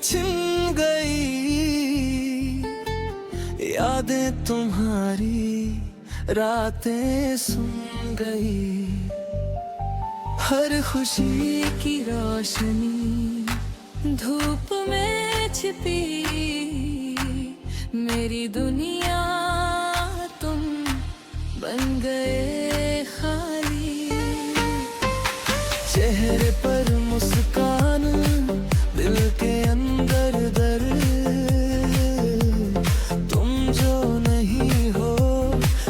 छिन गई, यादें तुम्हारी रातें सुन गई। हर खुशी की रोशनी धूप में छिपी, मेरी दुनिया तुम बन गए खाली। चेहरे पर मुस्कान, दिल के अंदर दर्द, तुम जो नहीं हो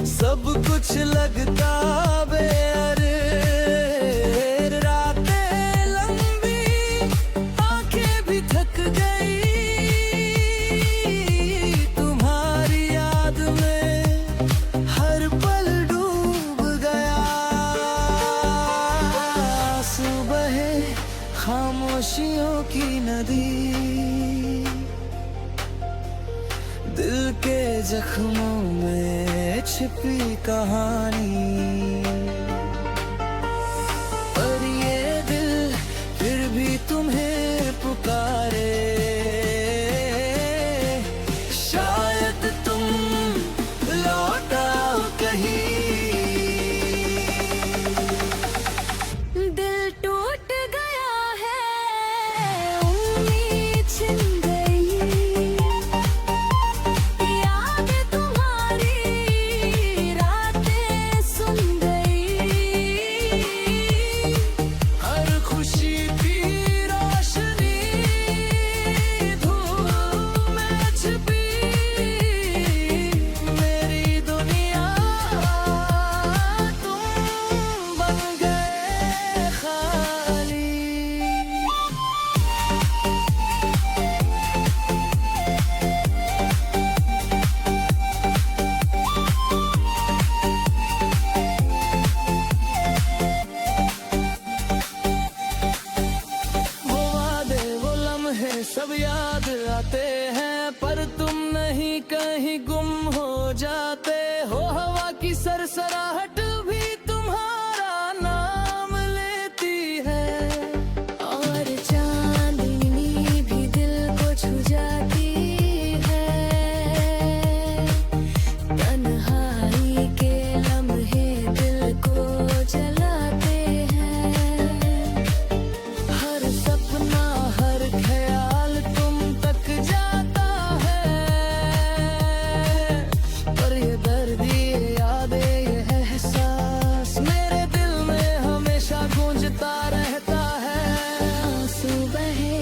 सब कुछ लगता बेअर्थ। रातें लंबी, आंखें भी थक गई, तुम्हारी याद में हर पल डूब गया। सुबह खामोशियों की नदी, दिल के जख्मों में छिपी कहानी। पर ये दिल फिर भी तुम्हें पुकारे, शायद तुम लौट आओ कहीं। दिल टूट गया है, उम्मीद छिन गई, याद तुम्हारी रातें सुन गई। हर खुशी की रोशनी धूप में छिपी, मेरी दुनिया तुम बन गए खाली। वो वादे वो लम्हे सब याद आते हैं, पर तुम नहीं कहीं गुम हो जाते हो। हवा की सरसराहट भी तुम्हारा नाम लेती है, और चांदनी भी दिल को छू जाती है। तन्हाई के लम्हे दिल को जलाते हैं। हर सपना हर ख्याल तुम तक जाता है, पर ये दर्द ये यादें ये एहसास मेरे दिल में हमेशा गूंजता रहता है। आंसू बहे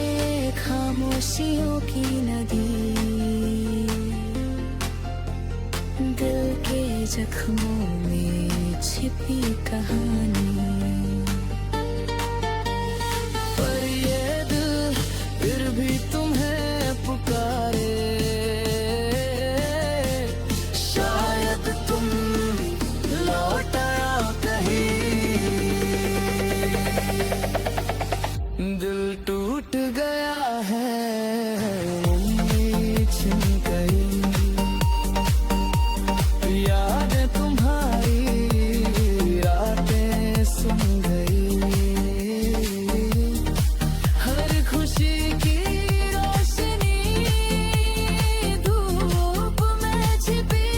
खामोशियों की नदी, दिल के जख्मों में छिपी कहानी। पर ये दिल फिर भी तुम्हें पुकारे, शायद तुम लौट आओ कहीं। दिल टूट गया है, उम्मीद छिन गई, यादें तुम्हारी रातें सुन गई। हर खुशी की रोशनी धूप में छिपी,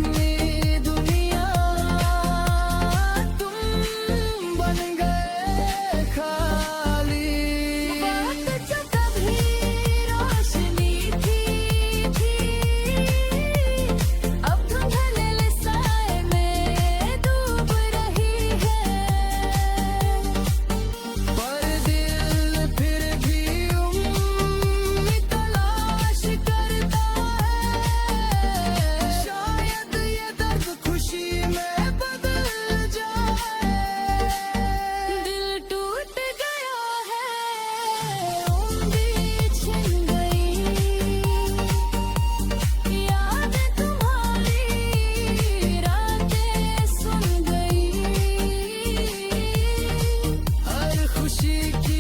मेरी दुनिया तुम बन गए खाली। बात जो कभी रोशनी थी, अब धुंधले साए में डूब रही है। पर दिल फिर भी उम्मीद तलाश करता है, शायद ये दर्द खुशी में बदल जाए। दिल टूट गया है, उम्मीद छिन गई, यादें तुम्हारी रातें सुन गई। हर खुशी की